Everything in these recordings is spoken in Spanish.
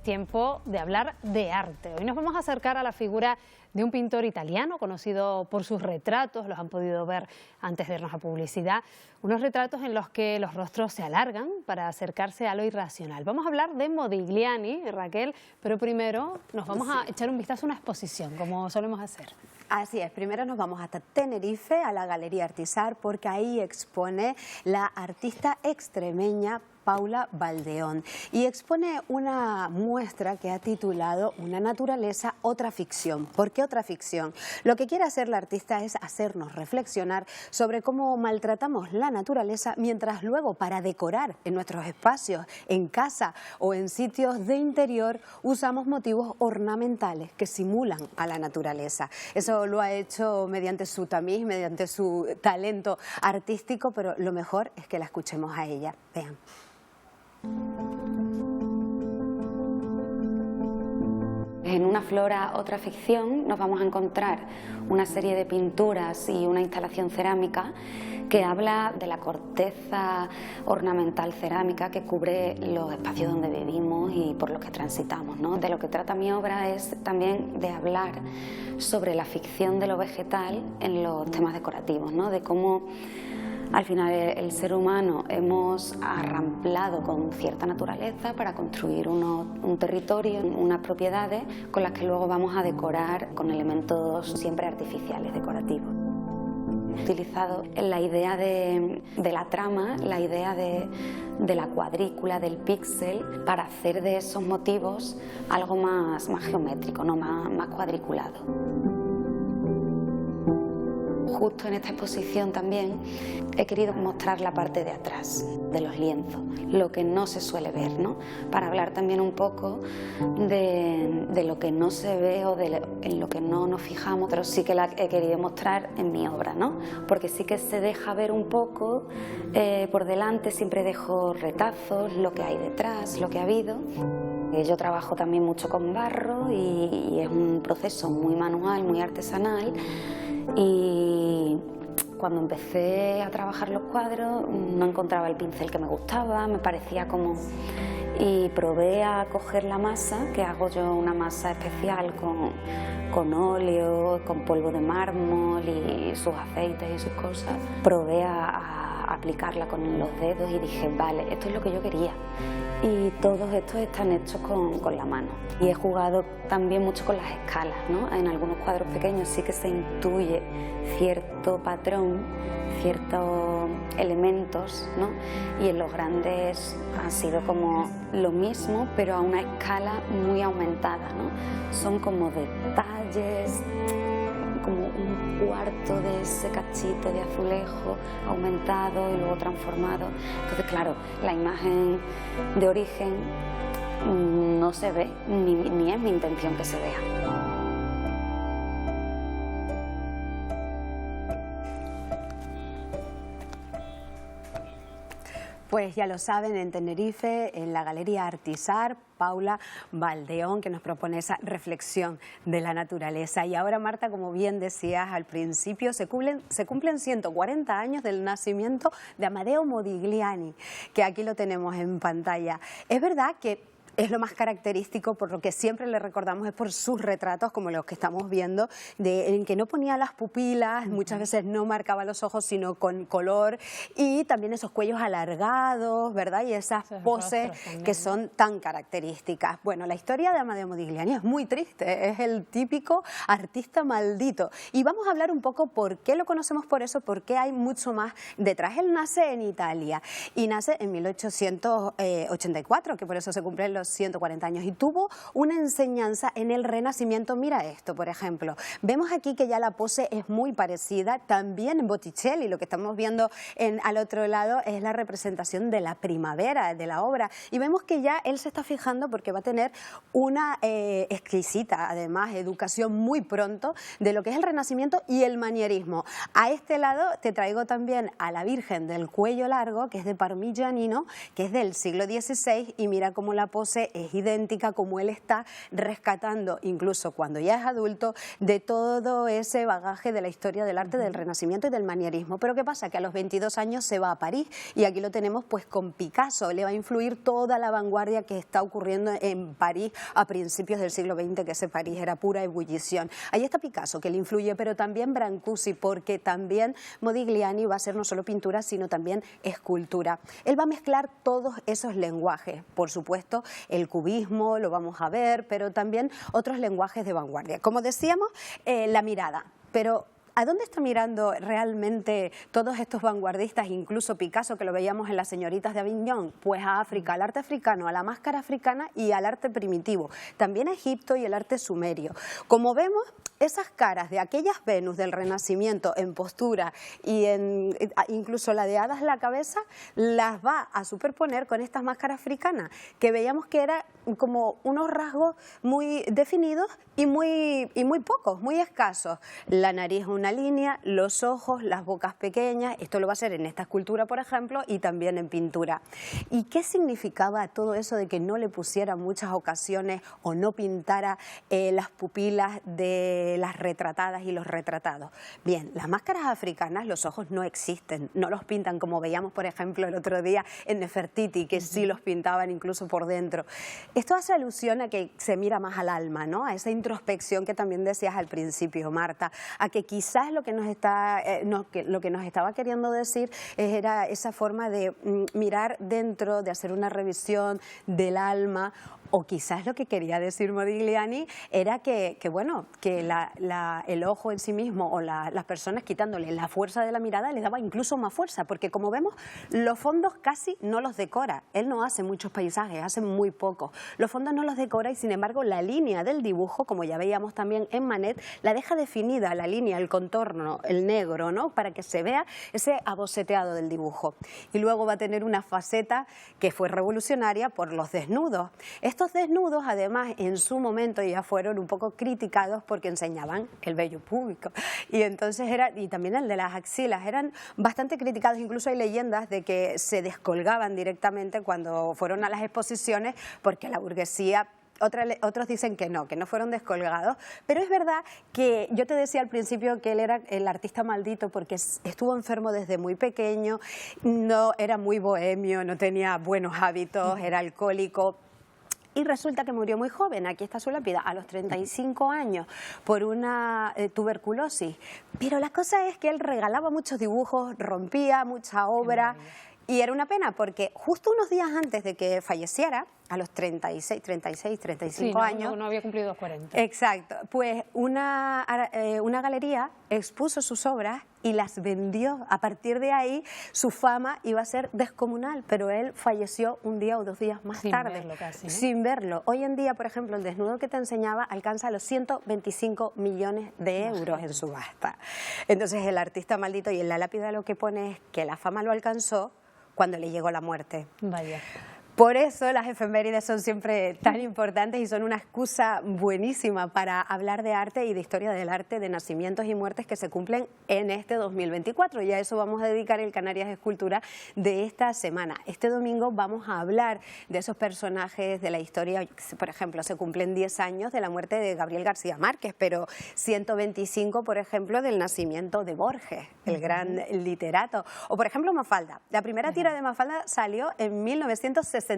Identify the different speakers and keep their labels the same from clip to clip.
Speaker 1: Tiempo de hablar de arte. Hoy nos vamos a acercar a la figura de un pintor italiano conocido por sus retratos, los han podido ver antes de irnos a publicidad, unos retratos en los que los rostros se alargan para acercarse a lo irracional. Vamos a hablar de Modigliani, Raquel, pero primero nos vamos a echar un vistazo a una exposición, como solemos hacer.
Speaker 2: Así es, primero nos vamos hasta Tenerife, a la Galería Artisar, porque ahí expone la artista extremeña Paula Baldeón y expone una muestra que ha titulado Una naturaleza, otra ficción. ¿Por qué otra ficción? Lo que quiere hacer la artista es hacernos reflexionar sobre cómo maltratamos la naturaleza mientras luego para decorar en nuestros espacios, en casa o en sitios de interior usamos motivos ornamentales que simulan a la naturaleza. Eso lo ha hecho mediante su tamiz, mediante su talento artístico, pero lo mejor es que la escuchemos a ella. Vean.
Speaker 3: En Una flora, otra ficción nos vamos a encontrar una serie de pinturas y una instalación cerámica que habla de la corteza ornamental cerámica que cubre los espacios donde vivimos y por los que transitamos, ¿no? De lo que trata mi obra es también de hablar sobre la ficción de lo vegetal en los temas decorativos, ¿no? De cómo al final el ser humano hemos arramplado con cierta naturaleza para construir un territorio, unas propiedades con las que luego vamos a decorar con elementos siempre artificiales, decorativos. He utilizado la idea de la trama, la idea de la cuadrícula, del píxel, para hacer de esos motivos algo más geométrico, ¿no? más cuadriculado. Justo en esta exposición también he querido mostrar la parte de atrás de los lienzos, lo que no se suele ver, ¿no? Para hablar también un poco de lo que no se ve o en lo que no nos fijamos, pero sí que la he querido mostrar en mi obra, ¿no? Porque sí que se deja ver un poco por delante, siempre dejo retazos, lo que hay detrás, lo que ha habido. Yo trabajo también mucho con barro y es un proceso muy manual, muy artesanal. Y cuando empecé a trabajar los cuadros no encontraba el pincel que me gustaba, me parecía como... Y probé a coger la masa, que hago yo una masa especial con óleo, con polvo de mármol y sus aceites y sus cosas. Probé a aplicarla con los dedos y dije, vale, esto es lo que yo quería. Y todos estos están hechos con la mano. Y he jugado también mucho con las escalas, ¿no? En algunos cuadros pequeños sí que se intuye cierto patrón, ciertos elementos, ¿no? Y en los grandes ha sido como lo mismo, pero a una escala muy aumentada, ¿no? Son como detalles, como un cuarto de ese cachito de azulejo aumentado y luego transformado. Entonces, claro, la imagen de origen no se ve, ni es mi intención que se vea.
Speaker 2: Pues ya lo saben, en Tenerife, en la Galería Artisar, Paula Baldeón, que nos propone esa reflexión de la naturaleza. Y ahora, Marta, como bien decías al principio, se cumplen 140 años del nacimiento de Amedeo Modigliani, que aquí lo tenemos en pantalla. Es verdad que es lo más característico, por lo que siempre le recordamos, es por sus retratos, como los que estamos viendo, en que no ponía las pupilas, muchas veces no marcaba los ojos, sino con color, y también esos cuellos alargados, ¿verdad? Y esas poses que son tan características. Bueno, la historia de Amedeo Modigliani es muy triste, es el típico artista maldito. Y vamos a hablar un poco por qué lo conocemos por eso, por qué hay mucho más detrás. Él nace en Italia y nace en 1884, que por eso se cumplen los 140 años, y tuvo una enseñanza en el Renacimiento. Mira esto, por ejemplo, vemos aquí que ya la pose es muy parecida, también en Botticelli, lo que estamos viendo al otro lado es la representación de la primavera de la obra, y vemos que ya él se está fijando porque va a tener una exquisita, además, educación muy pronto de lo que es el Renacimiento y el manierismo. A este lado te traigo también a la Virgen del Cuello Largo, que es de Parmigianino, que es del siglo XVI, y mira cómo la pose parece, es idéntica, como él está rescatando, incluso cuando ya es adulto, de todo ese bagaje de la historia del arte del Renacimiento y del manierismo. Pero ¿qué pasa? Que a los 22 años se va a París y aquí lo tenemos pues con Picasso. Le va a influir toda la vanguardia que está ocurriendo en París a principios del siglo XX, que ese París era pura ebullición. Ahí está Picasso, que le influye, pero también Brancusi, porque también Modigliani va a ser no solo pintura, sino también escultura. Él va a mezclar todos esos lenguajes. Por supuesto, el cubismo lo vamos a ver, pero también otros lenguajes de vanguardia. Como decíamos, la mirada. Pero ¿a dónde está mirando realmente todos estos vanguardistas, incluso Picasso, que lo veíamos en Las señoritas de Aviñón? Pues a África, al arte africano, a la máscara africana y al arte primitivo. También a Egipto y el arte sumerio. Como vemos, esas caras de aquellas Venus del Renacimiento en postura y incluso la de hadas en la cabeza, las va a superponer con estas máscaras africanas, que veíamos que eran como unos rasgos muy definidos y muy pocos, muy escasos. La nariz una línea, los ojos, las bocas pequeñas. Esto lo va a hacer en esta escultura, por ejemplo, y también en pintura. ¿Y qué significaba todo eso de que no le pusiera en muchas ocasiones o no pintara las pupilas de las retratadas y los retratados? Bien, las máscaras africanas, los ojos no existen, no los pintan como veíamos, por ejemplo, el otro día en Nefertiti, que sí los pintaban incluso por dentro. Esto hace alusión a que se mira más al alma, ¿no? A esa introspección que también decías al principio, Marta, a que quizás lo que nos estaba queriendo decir era esa forma de mirar dentro, de hacer una revisión del alma. O quizás lo que quería decir Modigliani era que el ojo en sí mismo o las personas quitándole la fuerza de la mirada le daba incluso más fuerza, porque como vemos los fondos casi no los decora. Él no hace muchos paisajes, hace muy pocos. Los fondos no los decora y sin embargo la línea del dibujo, como ya veíamos también en Manet, la deja definida, la línea, el contorno, el negro, ¿no? Para que se vea ese aboceteado del dibujo. Y luego va a tener una faceta que fue revolucionaria por los desnudos. Estos desnudos, además, en su momento ya fueron un poco criticados porque enseñaban el vello púbico. Y entonces y también el de las axilas, eran bastante criticados. Incluso hay leyendas de que se descolgaban directamente cuando fueron a las exposiciones porque la burguesía... Otros dicen que no fueron descolgados, pero es verdad que yo te decía al principio que él era el artista maldito porque estuvo enfermo desde muy pequeño, no era muy bohemio, no tenía buenos hábitos, era alcohólico. Y resulta que murió muy joven, aquí está su lápida, a los 35 años, por una tuberculosis. Pero la cosa es que él regalaba muchos dibujos, rompía mucha obra. Y era una pena porque justo unos días antes de que falleciera, a los 35 años...
Speaker 1: No había cumplido los 40.
Speaker 2: Exacto. Pues una galería expuso sus obras y las vendió. A partir de ahí su fama iba a ser descomunal, pero él falleció un día o 2 días más tarde.
Speaker 1: Sin verlo casi, ¿no?
Speaker 2: Sin verlo. Hoy en día, por ejemplo, el desnudo que te enseñaba alcanza los 125 millones de euros en subasta. Entonces el artista maldito, y en la lápida lo que pone es que la fama lo alcanzó cuando le llegó la muerte.
Speaker 1: Vaya.
Speaker 2: Por eso las efemérides son siempre tan importantes y son una excusa buenísima para hablar de arte y de historia del arte, de nacimientos y muertes que se cumplen en este 2024. Y a eso vamos a dedicar el Canarias Escultura de esta semana. Este domingo vamos a hablar de esos personajes de la historia. Por ejemplo, se cumplen 10 años de la muerte de Gabriel García Márquez, pero 125, por ejemplo, del nacimiento de Borges, el gran literato. O, por ejemplo, Mafalda. La primera tira de Mafalda salió en 1964.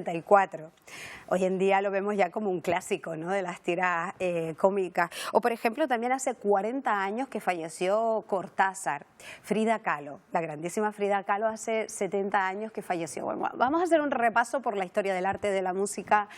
Speaker 2: Hoy en día lo vemos ya como un clásico, ¿no?, de las tiras cómicas. O, por ejemplo, también hace 40 años que falleció Cortázar. Frida Kahlo, la grandísima Frida Kahlo, hace 70 años que falleció. Bueno, vamos a hacer un repaso por la historia del arte, de la música,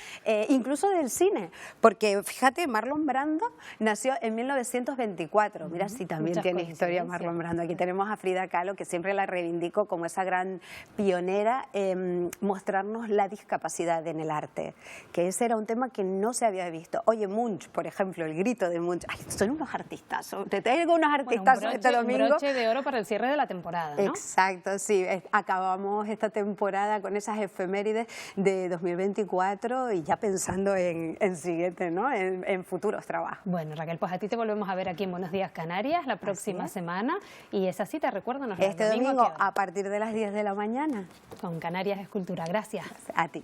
Speaker 2: incluso del cine, porque fíjate, Marlon Brando nació en 1924. Mira si también tiene historia Marlon Brando. Aquí tenemos a Frida Kahlo, que siempre la reivindico como esa gran pionera en mostrarnos la discapacidad en el arte, que ese era un tema que no se había visto. Oye, Munch, por ejemplo, el grito de Munch. Ay, son unos artistazos. Te traigo unos artistazos este domingo.
Speaker 1: Un broche de oro para el cierre de la temporada, ¿no?
Speaker 2: Exacto, sí. Acabamos esta temporada con esas efemérides de 2024 y ya pensando en siguiente, ¿no?, en futuros trabajos.
Speaker 1: Bueno, Raquel, pues a ti te volvemos a ver aquí en Buenos Días Canarias la próxima semana. Y esa cita, recuérdanos,
Speaker 2: este domingo a partir de las 10 de la mañana.
Speaker 1: Con Canarias Escultura. Gracias.
Speaker 2: A ti.